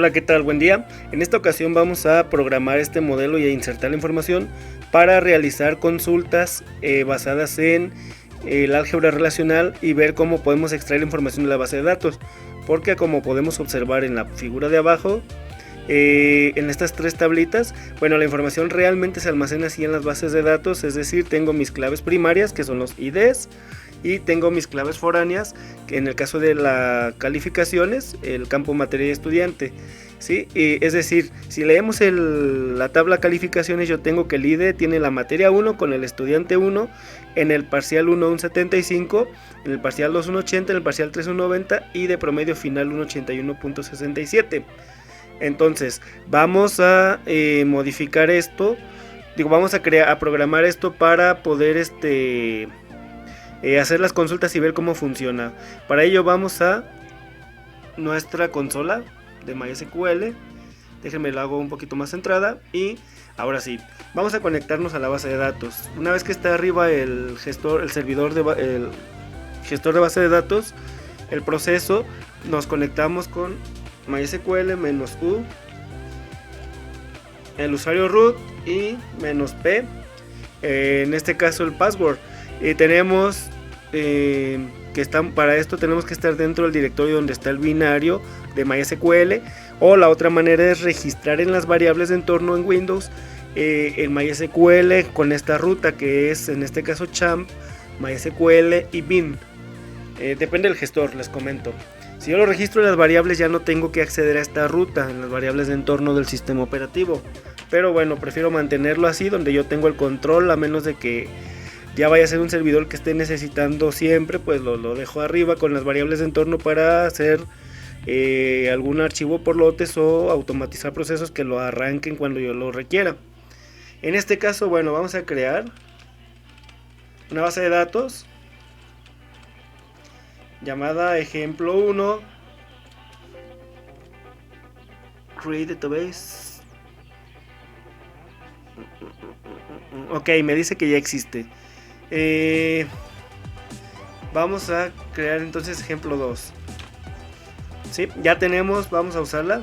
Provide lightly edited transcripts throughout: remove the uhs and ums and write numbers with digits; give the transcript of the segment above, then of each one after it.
Hola, ¿qué tal? Buen día. En esta ocasión vamos a programar este modelo y a insertar la información para realizar consultas basadas en el álgebra relacional y ver cómo podemos extraer información de la base de datos. Porque como podemos observar en la figura de abajo, en estas tres tablitas, bueno, la información realmente se almacena así en las bases de datos, es decir, tengo mis claves primarias que son los IDs y tengo mis claves foráneas, que en el caso de las calificaciones, el campo materia y estudiante, ¿sí? Es decir, si leemos la tabla calificaciones, yo tengo que el ID tiene la materia 1 con el estudiante 1, en el parcial 1 un 75, en el parcial 2 un 80, en el parcial 3 un 90 y de promedio final un 81.67. Entonces vamos a modificar esto, vamos a programar esto para poder hacer las consultas y ver cómo funciona. Para ello vamos a nuestra consola de MySQL, déjenme lo hago un poquito más centrada y ahora sí, vamos a conectarnos a la base de datos. Una vez que está arriba el gestor de base de datos, el proceso, nos conectamos con MySQL -u, el usuario root y -p, en este caso el password. Tenemos para esto tenemos que estar dentro del directorio donde está el binario de MySQL, o la otra manera es registrar en las variables de entorno en Windows el MySQL con esta ruta que es en este caso champ, MySQL y bin. Depende del gestor, les comento. Si yo lo registro en las variables ya no tengo que acceder a esta ruta en las variables de entorno del sistema operativo, pero bueno, prefiero mantenerlo así donde yo tengo el control, a menos de que ya vaya a ser un servidor que esté necesitando siempre, pues lo dejo arriba con las variables de entorno para hacer algún archivo por lotes o automatizar procesos que lo arranquen cuando yo lo requiera. En este caso, bueno, vamos a crear una base de datos llamada ejemplo 1 create database. Ok, me dice que ya existe. Vamos a crear entonces ejemplo 2. ¿Sí? Ya tenemos, vamos a usarla.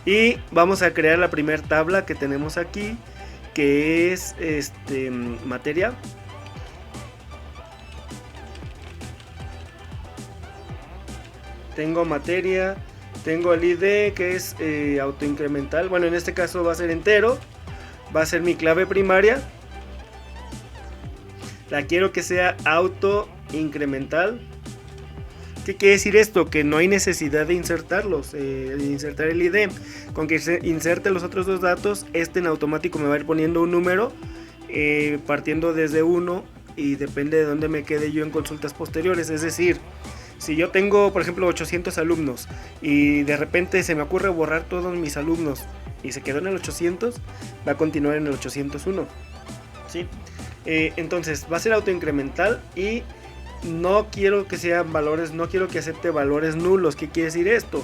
Y vamos a crear la primera tabla que tenemos aquí, que es materia. Tengo materia, tengo el ID que es autoincremental. Bueno, en este caso va a ser entero. Va a ser mi clave primaria. La quiero que sea autoincremental. ¿Qué quiere decir esto? Que no hay necesidad de insertarlos, insertar el ID. Con que se inserte los otros dos datos, en automático me va a ir poniendo un número partiendo desde 1 y depende de dónde me quede yo en consultas posteriores. Es decir, si yo tengo por ejemplo 800 alumnos y de repente se me ocurre borrar todos mis alumnos y se quedó en el 800, va a continuar en el 801, ¿sí? Entonces va a ser autoincremental y no quiero que sean valores, no quiero que acepte valores nulos. ¿Qué quiere decir esto?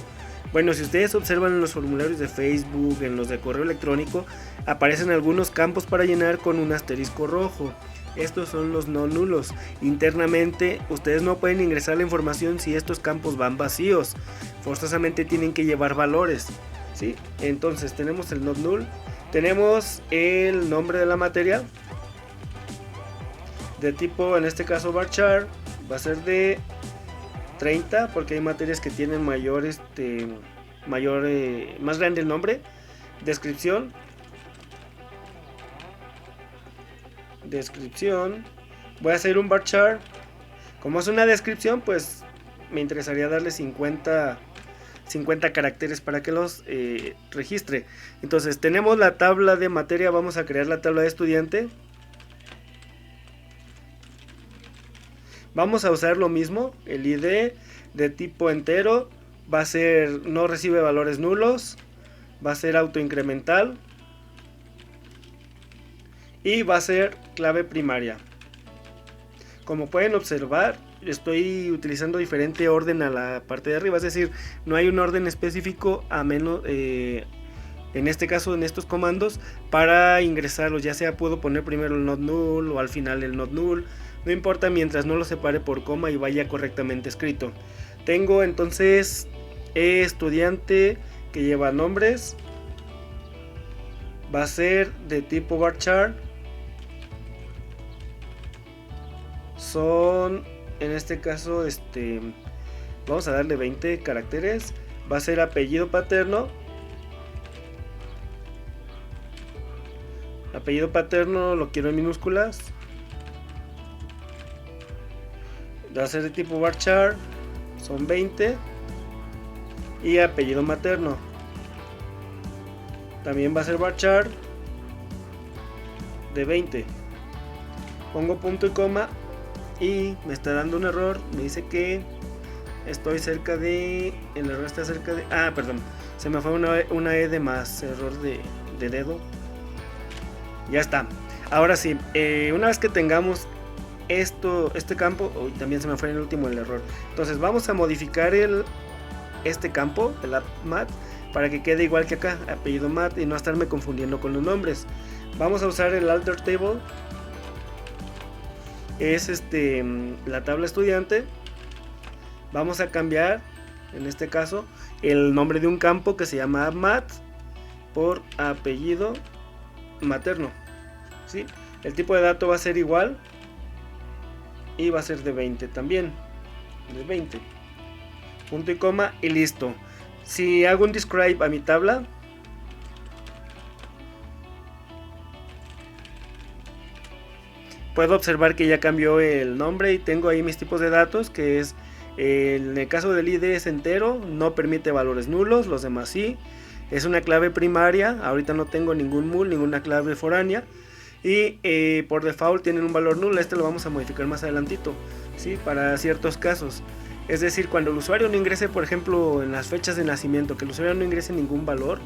Bueno, si ustedes observan en los formularios de Facebook, en los de correo electrónico, aparecen algunos campos para llenar con un asterisco rojo. Estos son los no nulos. Internamente ustedes no pueden ingresar la información si estos campos van vacíos. Forzosamente tienen que llevar valores, ¿sí? Entonces tenemos el not null, tenemos el nombre de la materia de tipo, en este caso varchar, va a ser de 30 porque hay materias que tienen más grande el nombre. Descripción, voy a hacer un varchar. Como es una descripción, pues me interesaría darle 50 caracteres para que los registre. Entonces tenemos la tabla de materia, vamos a crear la tabla de estudiante. Vamos a usar lo mismo, el ID de tipo entero, va a ser no recibe valores nulos, va a ser autoincremental y va a ser clave primaria. Como pueden observar, estoy utilizando diferente orden a la parte de arriba, es decir, no hay un orden específico a menos en este caso en estos comandos para ingresarlos, ya sea puedo poner primero el not null o al final el not null, no importa mientras no lo separe por coma y vaya correctamente escrito. Tengo entonces estudiante que lleva nombres. Va a ser de tipo varchar. Son, en este caso, vamos a darle 20 caracteres. Va a ser apellido paterno. Apellido paterno lo quiero en minúsculas. Va a ser de tipo varchar. Son 20. Y apellido materno también va a ser varchar de 20. Pongo punto y coma y me está dando un error. Me dice que estoy cerca de... El error está cerca de... Ah, perdón. Se me fue una E de más. Error de dedo. Ya está. Ahora sí. Una vez que tengamos este campo... Uy, también se me fue en el último el error. Entonces vamos a modificar este campo, el mat, para que quede igual que acá. Apellido mat y no estarme confundiendo con los nombres. Vamos a usar el alter table. Es la tabla estudiante. Vamos a cambiar, en este caso, el nombre de un campo que se llama mat por apellido materno. ¿Sí? El tipo de dato va a ser igual y va a ser de 20 también. De 20. Punto y coma y listo. Si hago un describe a mi tabla, puedo observar que ya cambió el nombre y tengo ahí mis tipos de datos, que es, en el caso del ID es entero, no permite valores nulos, los demás sí. Es una clave primaria, ahorita no tengo ningún mul, ninguna clave foránea. Y por default tienen un valor nulo, lo vamos a modificar más adelantito, ¿sí? Para ciertos casos. Es decir, cuando el usuario no ingrese, por ejemplo, en las fechas de nacimiento, que el usuario no ingrese ningún valor,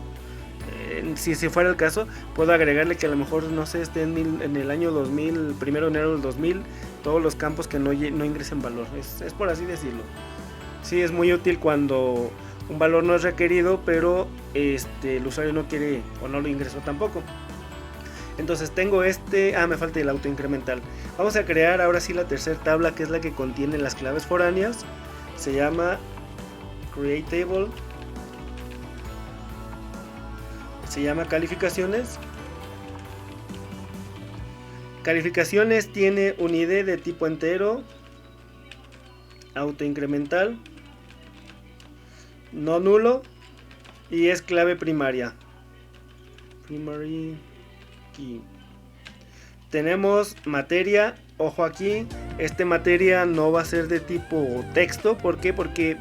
si fuera el caso, puedo agregarle que a lo mejor, no sé, esté en el año 2000, 1 de enero del 2000, todos los campos que no ingresen valor. Es por así decirlo. Sí, es muy útil cuando un valor no es requerido, pero el usuario no quiere o no lo ingresó tampoco. Entonces tengo me falta el auto incremental. Vamos a crear ahora sí la tercera tabla, que es la que contiene las claves foráneas. Se llama create table. Se llama calificaciones. Calificaciones tiene un ID de tipo entero, auto incremental, no nulo y es clave primaria. Primary key. Tenemos materia. Ojo aquí, materia no va a ser de tipo texto. ¿Por qué? Porque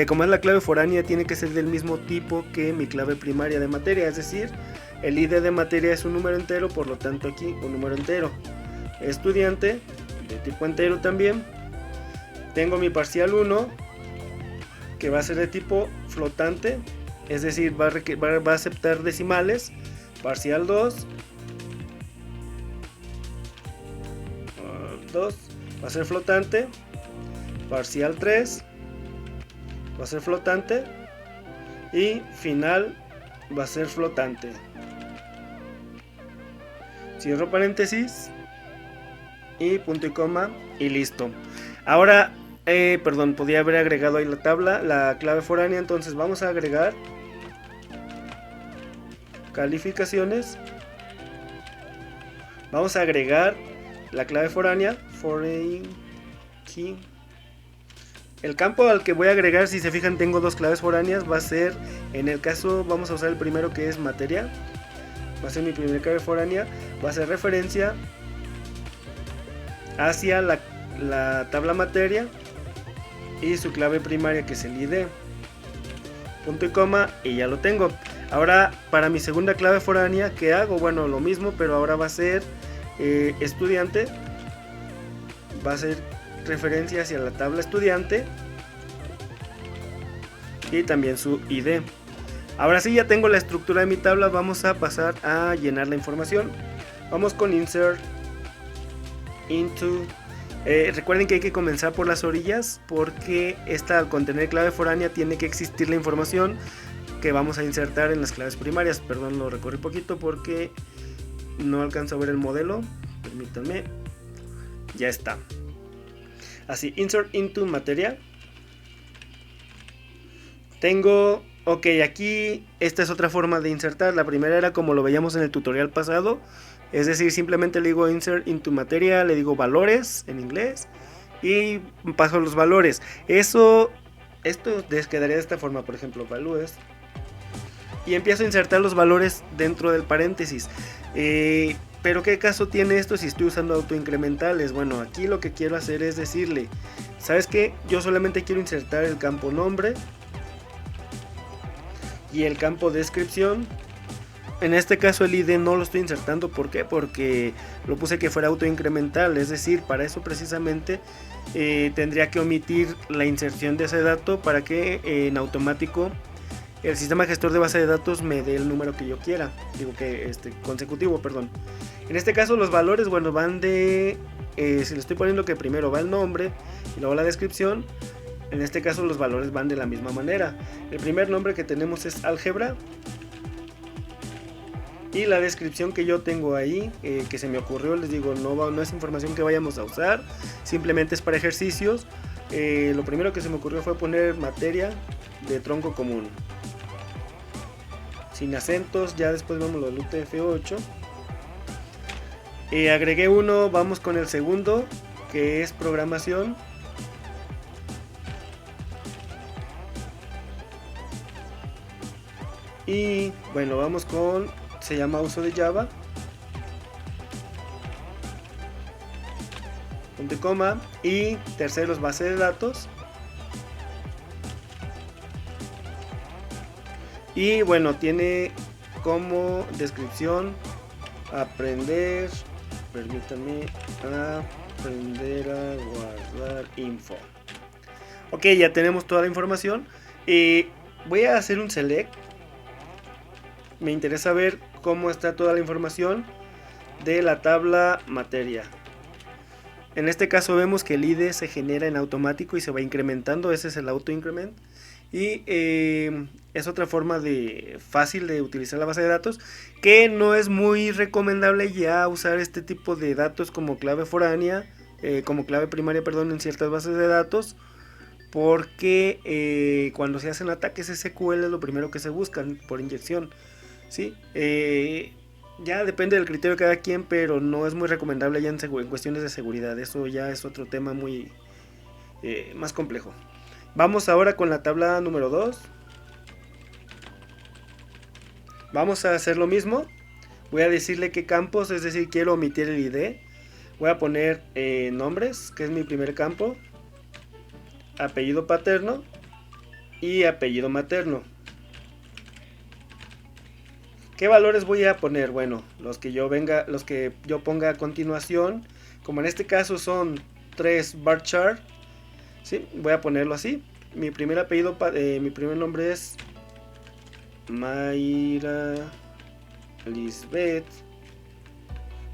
como es la clave foránea, tiene que ser del mismo tipo que mi clave primaria de materia. Es decir, el ID de materia es un número entero, por lo tanto aquí un número entero. Estudiante, de tipo entero también. Tengo mi parcial 1, que va a ser de tipo flotante. Es decir, va a aceptar decimales. Parcial 2. Va a ser flotante. Parcial 3 va a ser flotante. Y final va a ser flotante. Cierro paréntesis y punto y coma y listo. Ahora, podía haber agregado ahí la tabla, la clave foránea. Entonces vamos a agregar calificaciones. Vamos a agregar la clave foránea, foreign key. El campo al que voy a agregar, si se fijan, tengo dos claves foráneas. Va a ser, en el caso, vamos a usar el primero, que es materia. Va a ser mi primera clave foránea. Va a ser referencia hacia la tabla materia y su clave primaria, que es el ID. Punto y coma y ya lo tengo. Ahora, para mi segunda clave foránea, ¿qué hago? Bueno, lo mismo, pero ahora va a ser estudiante. Va a ser referencia hacia la tabla estudiante y también su ID. Ahora sí, ya tengo la estructura de mi tabla. Vamos a pasar a llenar la información. Vamos con insert into. Recuerden que hay que comenzar por las orillas, porque al contener clave foránea tiene que existir la información que vamos a insertar en las claves primarias. Perdón, lo recorrí poquito porque no alcanzo a ver el modelo. Permítanme. Ya está. Así, insert into materia. Ok, aquí esta es otra forma de insertar. La primera era como lo veíamos en el tutorial pasado. Es decir, simplemente le digo insert into materia, le digo valores en inglés y paso los valores. Esto quedaría de esta forma, por ejemplo, values. Y empiezo a insertar los valores dentro del paréntesis. Pero ¿qué caso tiene esto si estoy usando autoincrementales? Bueno, aquí lo que quiero hacer es decirle, ¿sabes qué? Yo solamente quiero insertar el campo nombre y el campo descripción. En este caso el ID no lo estoy insertando, ¿por qué? Porque lo puse que fuera autoincremental, es decir, para eso precisamente tendría que omitir la inserción de ese dato para que en automático el sistema gestor de base de datos me dé el número que yo quiera, digo que consecutivo, perdón. En este caso los valores, bueno, van de, si le estoy poniendo que primero va el nombre y luego la descripción, en este caso los valores van de la misma manera. El primer nombre que tenemos es álgebra. Y la descripción que yo tengo ahí, que se me ocurrió, les digo, no es información que vayamos a usar, simplemente es para ejercicios. Lo primero que se me ocurrió fue poner materia de tronco común. Sin acentos, ya después vamos lo del UTF-8. Agregué uno, vamos con el segundo, que es programación. Y bueno, vamos con, se llama uso de Java. Punto y coma. Y terceros, base de datos. Y bueno, tiene como descripción aprender, permítame, aprender a guardar info. Ok, ya tenemos toda la información. Voy a hacer un select. Me interesa ver cómo está toda la información de la tabla materia. En este caso vemos que el ID se genera en automático y se va incrementando. Ese es el auto increment. Y es otra forma fácil de utilizar la base de datos, que no es muy recomendable ya usar este tipo de datos como clave foránea, como clave primaria, perdón, en ciertas bases de datos, porque cuando se hacen ataques SQL es lo primero que se buscan por inyección, ¿sí? Ya depende del criterio de cada quien, pero no es muy recomendable ya en cuestiones de seguridad. Eso ya es otro tema muy más complejo. Vamos ahora con la tabla número 2. Vamos a hacer lo mismo. Voy a decirle qué campos, es decir, quiero omitir el ID. Voy a poner nombres, que es mi primer campo. Apellido paterno y apellido materno. ¿Qué valores voy a poner? Bueno, los que yo ponga a continuación. Como en este caso son 3 bar chart. ¿Sí? Voy a ponerlo así. Mi primer apellido, mi primer nombre es Mayra Lisbeth.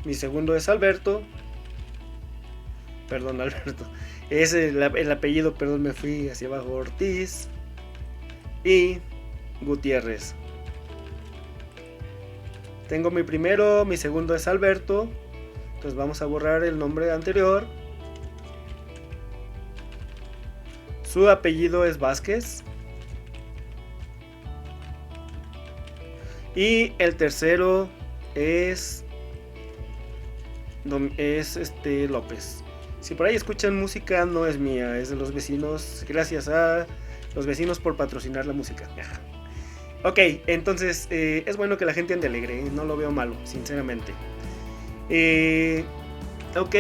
Mi segundo es Alberto. Perdón, Alberto. Es el apellido, perdón, me fui hacia abajo. Ortiz. Y Gutiérrez. Tengo mi primero, mi segundo es Alberto. Entonces vamos a borrar el nombre anterior. Su apellido es Vázquez. Y el tercero es López. Si por ahí escuchan música, no es mía, es de los vecinos. Gracias a los vecinos por patrocinar la música. Ok, entonces es bueno que la gente ande alegre, no lo veo malo, sinceramente. Ok,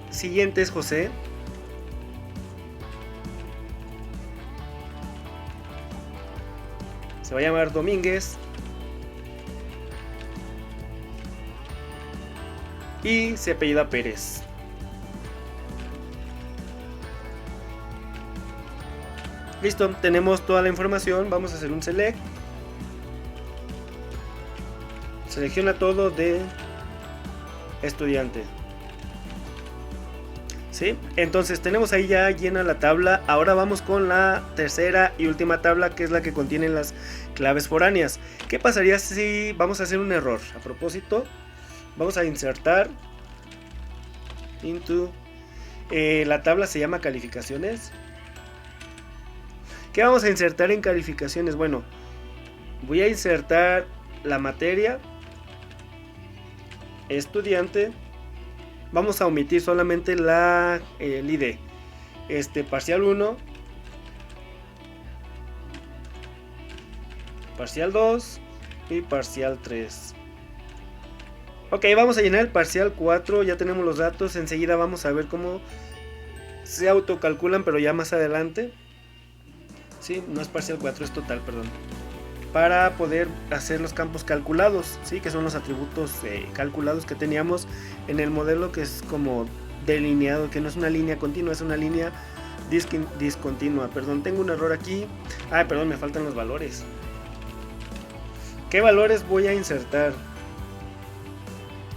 siguiente es José. Se va a llamar Domínguez. Y se apellida Pérez. Listo, tenemos toda la información. Vamos a hacer un select. Selecciona todo de estudiante. ¿Sí? Entonces tenemos ahí ya llena la tabla. Ahora vamos con la tercera y última tabla, que es la que contiene las claves foráneas. ¿Qué pasaría si vamos a hacer un error? A propósito, vamos a insertar into. La tabla se llama calificaciones. ¿Qué vamos a insertar en calificaciones? Bueno, voy a insertar la materia, estudiante. Vamos a omitir solamente el ID. Parcial 1, parcial 2 y parcial 3. Ok, vamos a llenar el parcial 4, ya tenemos los datos, enseguida vamos a ver cómo se autocalculan, pero ya más adelante. Sí, no es parcial 4, es total, perdón. Para poder hacer los campos calculados, ¿sí? Que son los atributos calculados que teníamos en el modelo, que es como delineado, que no es una línea continua, es una línea discontinua. Perdón, tengo un error aquí. Perdón, me faltan los valores. ¿Qué valores voy a insertar?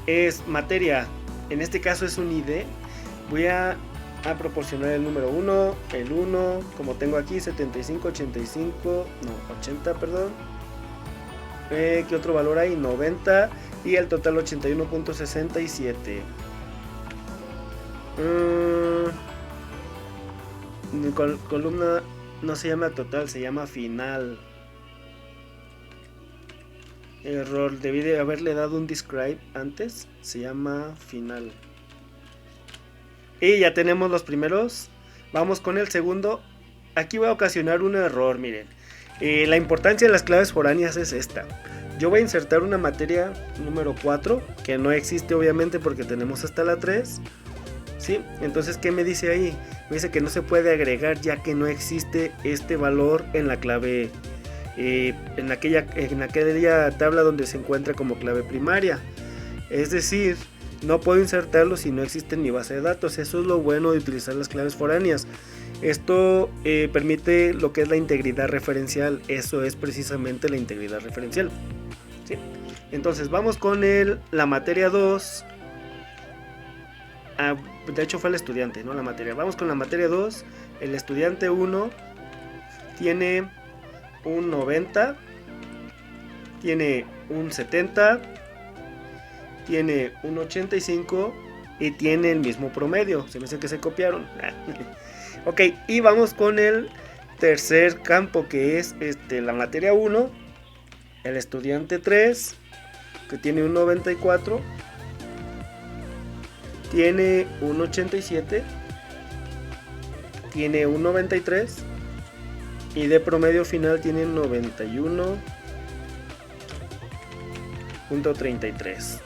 Es materia, en este caso es un ID. Voy a proporcionar el número 1, el 1, como tengo aquí 75, 85, no, 80, perdón. ¿Qué otro valor hay? 90 y el total 81.67. Columna no se llama total, se llama final. Error, debí de haberle dado un describe antes, se llama final. Y ya tenemos los primeros. Vamos con el segundo. Aquí va a ocasionar un error, miren. La importancia de las claves foráneas es esta. Yo voy a insertar una materia número 4, que no existe obviamente porque tenemos hasta la 3. ¿Sí? Entonces, ¿qué me dice ahí? Me dice que no se puede agregar ya que no existe este valor en la clave, en aquella tabla donde se encuentra como clave primaria. Es decir, no puedo insertarlo si no existe en mi base de datos. Eso es lo bueno de utilizar las claves foráneas. Esto permite lo que es la integridad referencial. Eso es precisamente la integridad referencial. ¿Sí? Entonces vamos con la materia 2. De hecho fue el estudiante, no la materia. Vamos con la materia 2. El estudiante 1 tiene un 90, tiene un 70, tiene un 85 y tiene el mismo promedio. Se me hace que se copiaron. Ok, y vamos con el tercer campo, que es la materia 1, el estudiante 3, que tiene un 94, tiene un 87, tiene un 93 y de promedio final tiene 91.33.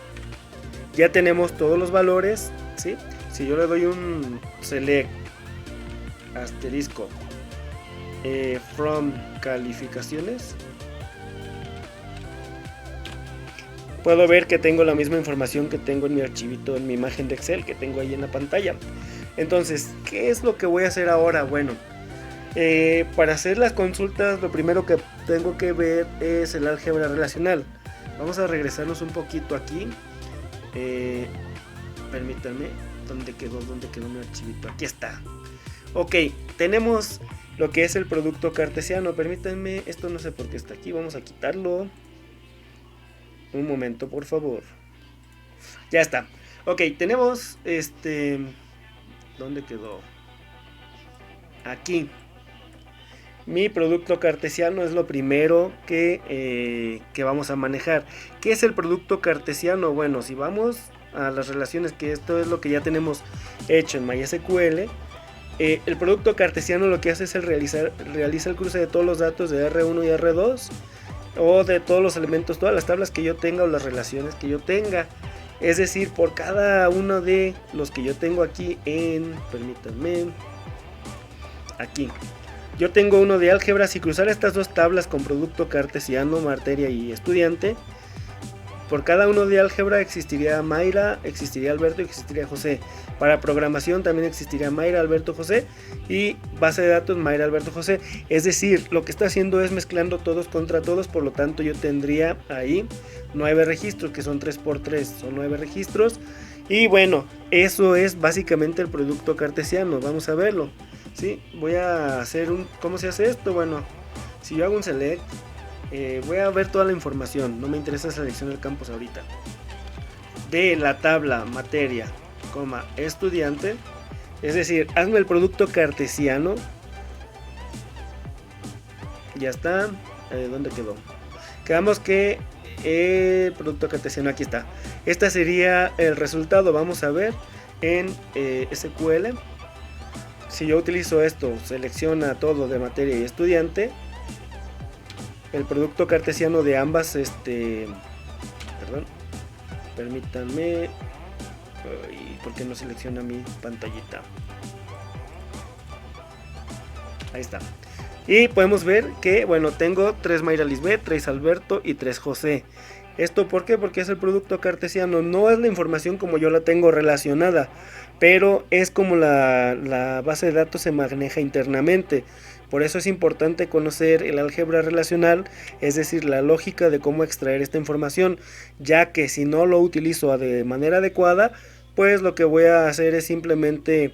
Ya tenemos todos los valores, ¿sí? Si yo le doy un select asterisco from calificaciones, puedo ver que tengo la misma información que tengo en mi archivito, en mi imagen de Excel que tengo ahí en la pantalla. Entonces, ¿qué es lo que voy a hacer ahora? Bueno, para hacer las consultas, lo primero que tengo que ver es el álgebra relacional. Vamos a regresarnos un poquito aquí. Permítanme, ¿dónde quedó mi archivito? Aquí está. Ok, tenemos lo que es el producto cartesiano. Permítanme, esto no sé por qué está aquí, vamos a quitarlo. Un momento, por favor. Ya está. Ok, tenemos ¿dónde quedó? Aquí. Mi producto cartesiano es lo primero que vamos a manejar. ¿Qué es el producto cartesiano? Bueno, si vamos a las relaciones, que esto es lo que ya tenemos hecho en MySQL, el producto cartesiano lo que hace es realiza el cruce de todos los datos de R1 y R2, o de todos los elementos, todas las tablas que yo tenga o las relaciones que yo tenga. Es decir, por cada uno de los que yo tengo aquí permítanme, aquí yo tengo uno de álgebra. Si cruzara estas dos tablas con producto cartesiano, materia y estudiante, por cada uno de álgebra existiría Mayra, existiría Alberto y existiría José. Para programación también existiría Mayra, Alberto, José, y base de datos Mayra, Alberto, José. Es decir, lo que está haciendo es mezclando todos contra todos. Por lo tanto, yo tendría ahí 9 registros, que son 3 por 3, son 9 registros. Y bueno, eso es básicamente el producto cartesiano. Vamos a verlo. ¿Sí? Voy a hacer ¿cómo se hace esto? Bueno, si yo hago un select, voy a ver toda la información. No me interesa seleccionar campos ahorita. De la tabla materia, estudiante. Es decir, hazme el producto cartesiano Ya está. ¿Dónde quedó? Quedamos que el producto cartesiano, aquí está. Este sería el resultado. Vamos a ver en SQL. Si yo utilizo esto, selecciona todo de materia y estudiante. El producto cartesiano de ambas, perdón, permítanme. ¿Por qué no selecciona mi pantallita? Ahí está. Y podemos ver que, bueno, tengo 3 Mayra Lisbeth, 3 Alberto y 3 José. ¿Esto por qué? Porque es el producto cartesiano. No es la información como yo la tengo relacionada, pero es como la base de datos se maneja internamente. Por eso es importante conocer el álgebra relacional, es decir, la lógica de cómo extraer esta información, ya que si no lo utilizo de manera adecuada, pues lo que voy a hacer es simplemente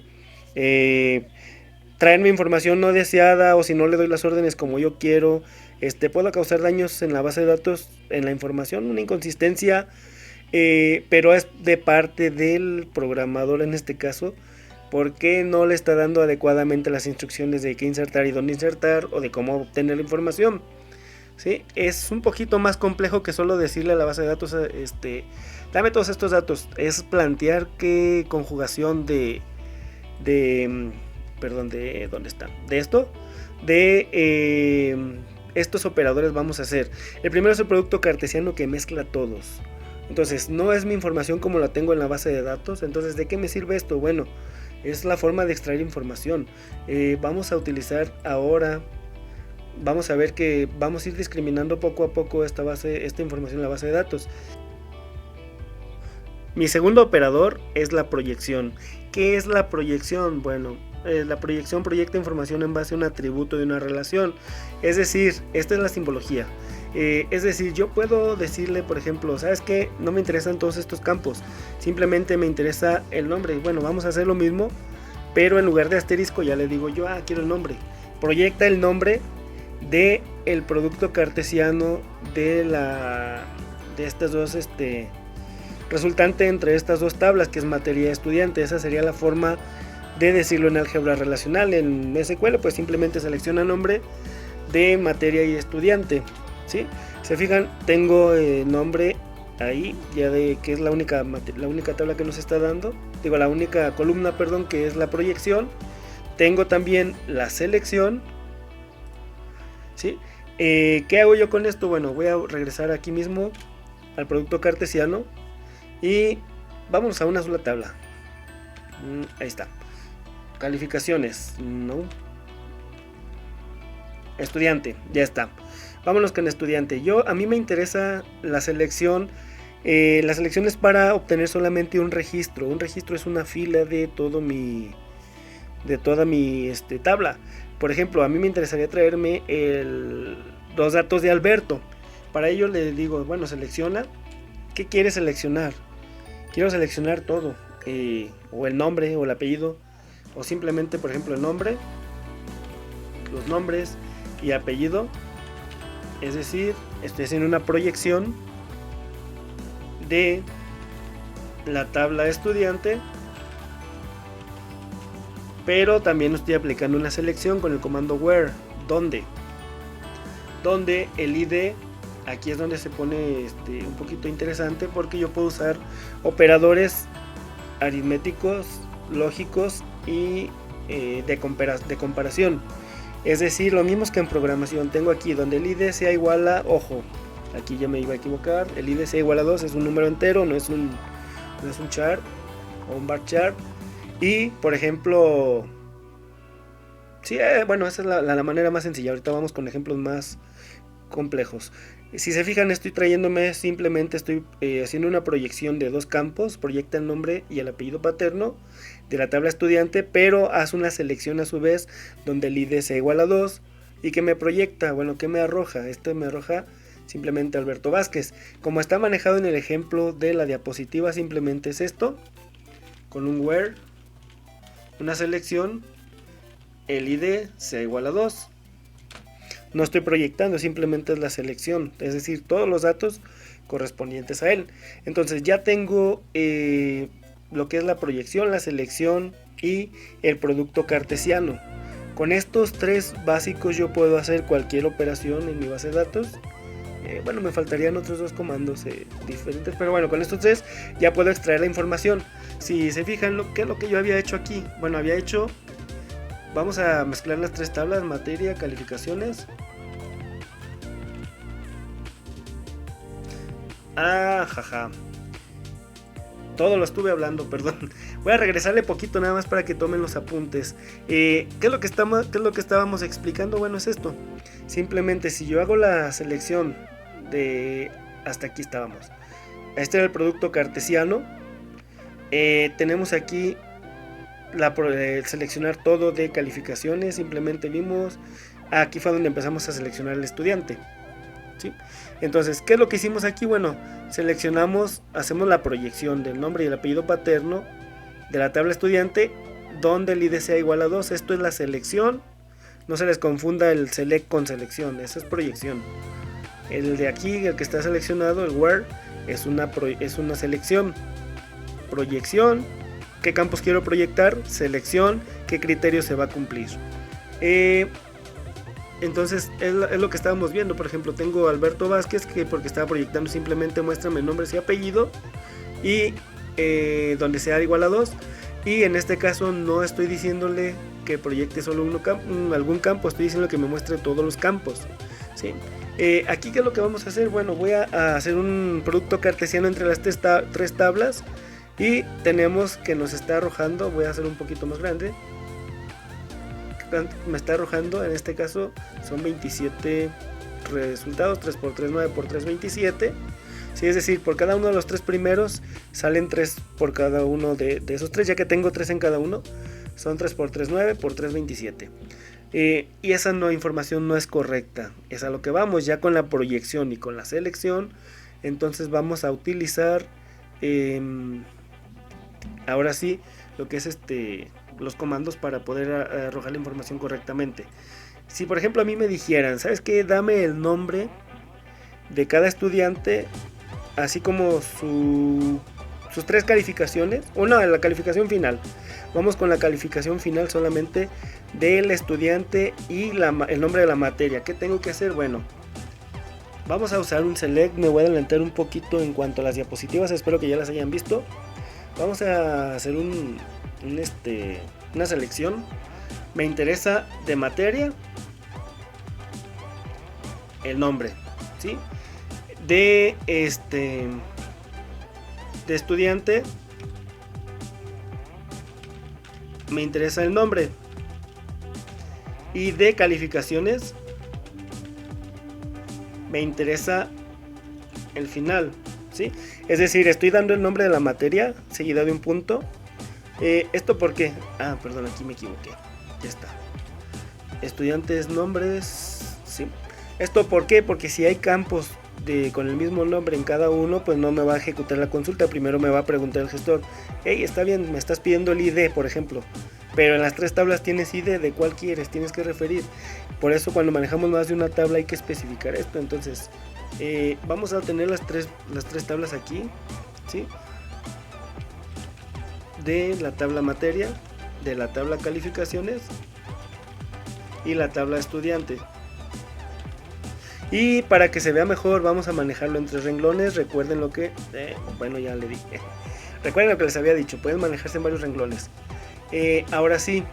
traerme información no deseada, o si no le doy las órdenes como yo quiero, puedo causar daños en la base de datos, en la información, una inconsistencia, pero es de parte del programador en este caso, porque no le está dando adecuadamente las instrucciones de qué insertar y dónde insertar, o de cómo obtener la información. ¿Sí? Es un poquito más complejo que solo decirle a la base de datos, dame todos estos datos. Es plantear qué conjugación perdón, ¿dónde está? De esto, estos operadores vamos a hacer. El primero es el producto cartesiano que mezcla todos. Entonces, no es mi información como la tengo en la base de datos. Entonces, ¿de qué me sirve esto? Bueno, es la forma de extraer información. Vamos a utilizar ahora, vamos a ver que vamos a ir discriminando poco a poco esta información en la base de datos. Mi segundo operador es la proyección. ¿Qué es la proyección? Bueno, la proyección proyecta información en base a un atributo de una relación. Es decir, esta es la simbología. Es decir, yo puedo decirle, por ejemplo, ¿sabes qué? No me interesan todos estos campos. Simplemente me interesa el nombre. Bueno, vamos a hacer lo mismo, pero en lugar de asterisco ya le digo yo, quiero el nombre. Proyecta el nombre de el producto cartesiano de estas dos, resultante entre estas dos tablas, que es materia y estudiante. Esa sería la forma de decirlo en álgebra relacional. En SQL pues simplemente selecciona nombre de materia y estudiante, ¿sí? Se fijan, tengo nombre ahí, ya de que es la única tabla que nos está dando, digo la única columna, perdón, que es la proyección. Tengo también la selección, ¿sí? ¿Qué hago yo con esto? Bueno, voy a regresar aquí mismo al producto cartesiano y vamos a una sola tabla. Ahí está. Calificaciones, no. Estudiante, ya está. Vámonos con estudiante. A mí me interesa la selección. La selección es para obtener solamente un registro. Un registro es una fila de toda mi tabla. Por ejemplo, a mí me interesaría traerme los datos de Alberto. Para ello le digo, bueno, selecciona. ¿Qué quieres seleccionar? Quiero seleccionar todo, o el nombre o el apellido, o simplemente, por ejemplo, el nombre, los nombres y apellido. Es decir, estoy haciendo una proyección de la tabla estudiante, pero también estoy aplicando una selección con el comando where, donde el ID, aquí es donde se pone un poquito interesante, porque yo puedo usar operadores aritméticos, lógicos y de comparación. Es decir, lo mismo que en programación. Tengo aquí donde el ID sea igual a, ojo, aquí ya me iba a equivocar, el ID sea igual a 2, es un número entero, no es un char o un bar chart. Y por ejemplo, sí, bueno, esa es la manera más sencilla. Ahorita vamos con ejemplos más complejos. Si se fijan, estoy haciendo una proyección de dos campos. Proyecta el nombre y el apellido paterno de la tabla estudiante, pero hace una selección a su vez donde el ID sea igual a 2. ¿Y qué me proyecta? Bueno, ¿qué me arroja? Esto me arroja simplemente Alberto Vázquez. Como está manejado en el ejemplo de la diapositiva, simplemente es esto, con un where, una selección, el ID sea igual a 2. No estoy proyectando, simplemente es la selección, es decir, todos los datos correspondientes a él. Entonces ya tengo lo que es la proyección, la selección y el producto cartesiano. Con estos tres básicos yo puedo hacer cualquier operación en mi base de datos. Bueno, me faltarían otros dos comandos diferentes, pero bueno, con estos tres ya puedo extraer la información. Si se fijan, ¿qué es lo que yo había hecho aquí? Bueno, había hecho... Vamos a mezclar las tres tablas, materia, calificaciones. Jaja. Todo lo estuve hablando, perdón. Voy a regresarle poquito nada más para que tomen los apuntes. ¿Qué es lo que estábamos explicando? Bueno, es esto. Simplemente si yo hago la selección de... Hasta aquí estábamos. Este era el producto cartesiano. Tenemos aquí seleccionar todo de calificaciones. Simplemente vimos... Aquí fue donde empezamos a seleccionar al estudiante. ¿Sí? Entonces, ¿qué es lo que hicimos aquí? Bueno, seleccionamos, hacemos la proyección del nombre y el apellido paterno de la tabla estudiante donde el ID sea igual a 2. Esto es la selección. No se les confunda el select con selección, esa es proyección. El de aquí, el que está seleccionado, el where, es una selección. Proyección, ¿qué campos quiero proyectar? Selección, ¿qué criterio se va a cumplir? Entonces es lo que estábamos viendo. Por ejemplo, tengo Alberto Vázquez, que porque estaba proyectando simplemente muéstrame nombres y apellido, y donde sea igual a 2. Y en este caso no estoy diciéndole que proyecte solo algún campo, estoy diciendo que me muestre todos los campos, ¿sí? Aquí, ¿qué es lo que vamos a hacer? Bueno, voy a hacer un producto cartesiano entre las tres tablas, y tenemos que nos está arrojando, voy a hacer un poquito más grande, me está arrojando, en este caso son 27 resultados, 3 por 3, 9 por 3, 27. Sí, es decir, por cada uno de los tres primeros salen 3 por cada uno de esos tres, ya que tengo 3 en cada uno. Son 3 por 3, 9 por 3, 27. Y esa información no es correcta. Es a lo que vamos ya con la proyección y con la selección. Entonces vamos a utilizar ahora sí lo que es los comandos para poder arrojar la información correctamente. Si por ejemplo a mí me dijeran, ¿sabes qué? Dame el nombre de cada estudiante, así como sus tres calificaciones, la calificación final. Vamos con la calificación final solamente del estudiante y el nombre de la materia. ¿Qué tengo que hacer? Bueno, vamos a usar un select. Me voy a adelantar un poquito en cuanto a las diapositivas, espero que ya las hayan visto. Vamos a hacer una selección. Me interesa de materia el nombre, ¿sí? De estudiante me interesa el nombre, y de calificaciones me interesa el final, ¿sí? Es decir, estoy dando el nombre de la materia seguida de un punto. ¿Esto por qué? Perdón, aquí me equivoqué. Ya está. Estudiantes, nombres, ¿sí? ¿Esto por qué? Porque si hay campos con el mismo nombre en cada uno, pues no me va a ejecutar la consulta. Primero me va a preguntar el gestor, hey, está bien, me estás pidiendo el ID, por ejemplo, pero en las tres tablas tienes ID, ¿de cuál quieres? Tienes que referir. Por eso cuando manejamos más de una tabla hay que especificar esto. Entonces vamos a tener las tres tablas aquí, ¿sí? De la tabla materia, de la tabla calificaciones y la tabla estudiante. Y para que se vea mejor vamos a manejarlo en 3 renglones. Recuerden lo que... bueno, ya le dije. Recuerden lo que les había dicho. Pueden manejarse en varios renglones. Ahora sí,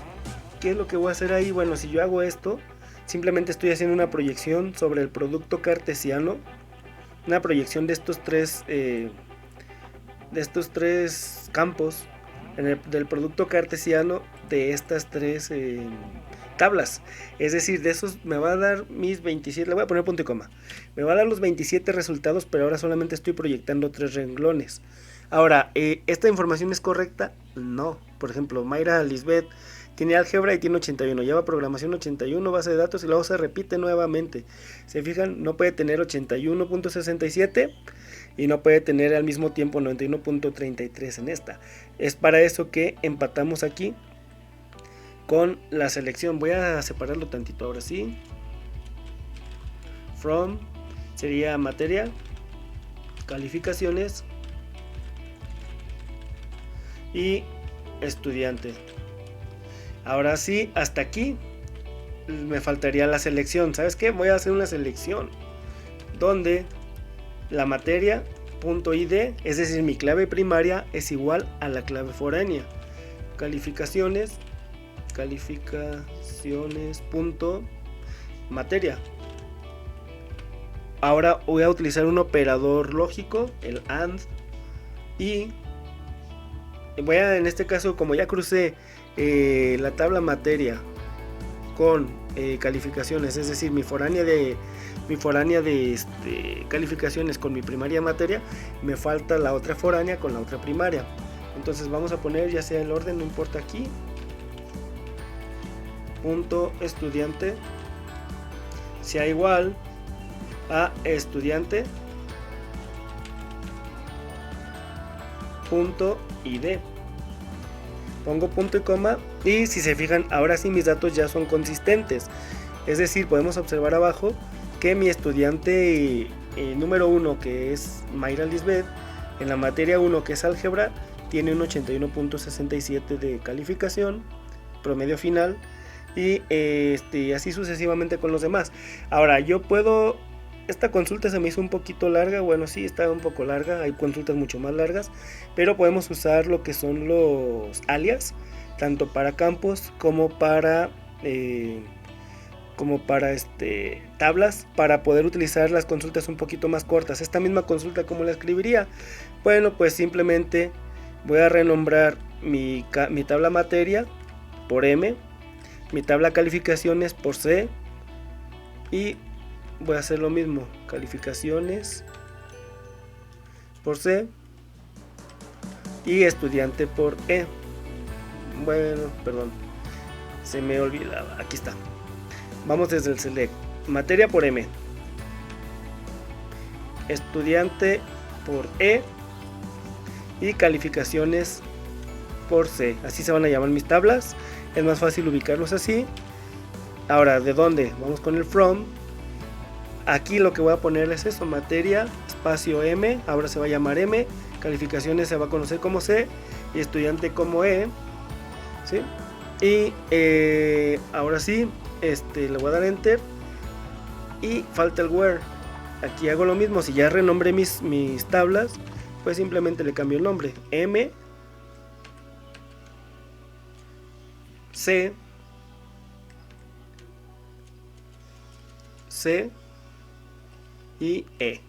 ¿qué es lo que voy a hacer ahí? Bueno, si yo hago esto, simplemente estoy haciendo una proyección sobre el producto cartesiano. Una proyección de estos tres campos del producto cartesiano de estas tres tablas. Es decir, de esos me va a dar mis 27, le voy a poner punto y coma, me va a dar los 27 resultados, pero ahora solamente estoy proyectando 3 renglones. Ahora, ¿esta información es correcta? No. Por ejemplo, Mayra Lisbeth tiene álgebra y tiene 81, lleva programación 81, base de datos, y luego se repite nuevamente. ¿Se fijan? No puede tener 81.67 y no puede tener al mismo tiempo 91.33 en esta. Es para eso que empatamos aquí con la selección. Voy a separarlo tantito ahora sí. From sería materia, calificaciones y estudiante. Ahora sí, hasta aquí me faltaría la selección. ¿Sabes qué? Voy a hacer una selección donde la materia .id, es decir, mi clave primaria es igual a la clave foránea. Calificaciones punto materia. Ahora voy a utilizar un operador lógico, el AND, y voy a, en este caso, como ya crucé la tabla materia con calificaciones, es decir, mi foránea de calificaciones con mi primaria materia, me falta la otra foránea con la otra primaria. Entonces vamos a poner, ya sea el orden, no importa aquí, punto estudiante sea igual a estudiante punto id. Pongo punto y coma, y si se fijan, ahora sí mis datos ya son consistentes. Es decir, podemos observar abajo que mi estudiante número 1, que es Mayra Lisbeth, en la materia 1, que es álgebra, tiene un 81.67 de calificación, promedio final, y así sucesivamente con los demás. Ahora, yo puedo... Esta consulta se me hizo un poquito larga, bueno, sí, está un poco larga, hay consultas mucho más largas, pero podemos usar lo que son los alias, tanto para campos como para tablas, para poder utilizar las consultas un poquito más cortas. Esta misma consulta, ¿cómo la escribiría? Bueno, pues simplemente voy a renombrar mi tabla materia por M, mi tabla calificaciones por C, y voy a hacer lo mismo, calificaciones por C y estudiante por E. Bueno, perdón, se me olvidaba, aquí está. Vamos desde el select, materia por M, estudiante por E y calificaciones por C. Así se van a llamar mis tablas, es más fácil ubicarlos así. Ahora, ¿de dónde? Vamos con el from. Aquí lo que voy a poner es eso, materia, espacio M, ahora se va a llamar M, calificaciones se va a conocer como C y estudiante como E, ¿sí? Y ahora sí, le voy a dar enter y falta el where. Aquí hago lo mismo, si ya renombré mis tablas, pues simplemente le cambio el nombre, M, C, y E,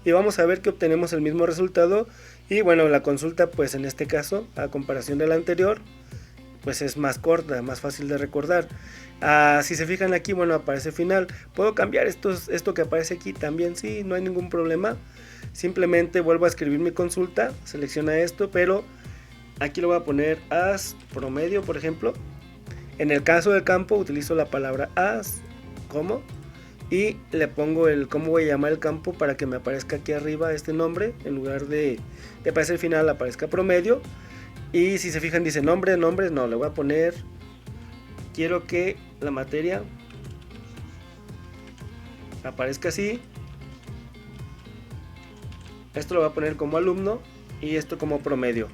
y vamos a ver que obtenemos el mismo resultado. Y bueno, la consulta, pues en este caso, a comparación de la anterior, pues es más corta, más fácil de recordar. Si se fijan aquí, bueno, aparece final. Puedo cambiar esto que aparece aquí también, sí, no hay ningún problema. Simplemente vuelvo a escribir mi consulta, selecciona esto, pero aquí lo voy a poner as promedio, por ejemplo. En el caso del campo utilizo la palabra as, como, y le pongo el cómo voy a llamar el campo para que me aparezca aquí arriba este nombre, en lugar de aparecer el final aparezca promedio. Y si se fijan dice nombres, no, le voy a poner, quiero que la materia aparezca así, esto lo voy a poner como alumno y esto como promedio.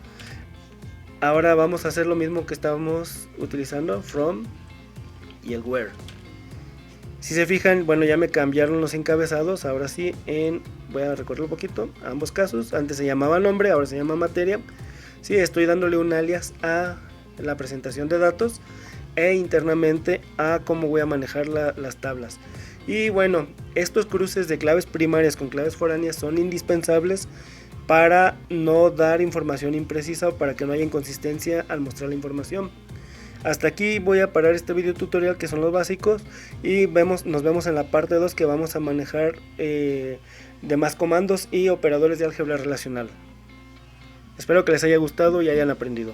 Ahora vamos a hacer lo mismo que estábamos utilizando, from y el where. Si se fijan, bueno, ya me cambiaron los encabezados. Ahora sí, voy a recorrer un poquito ambos casos. Antes se llamaba nombre, ahora se llama materia. Sí, estoy dándole un alias a la presentación de datos e internamente a cómo voy a manejar las tablas. Y bueno, estos cruces de claves primarias con claves foráneas son indispensables para no dar información imprecisa o para que no haya inconsistencia al mostrar la información. Hasta aquí voy a parar este video tutorial, que son los básicos, y nos vemos en la parte 2, que vamos a manejar demás comandos y operadores de álgebra relacional. Espero que les haya gustado y hayan aprendido.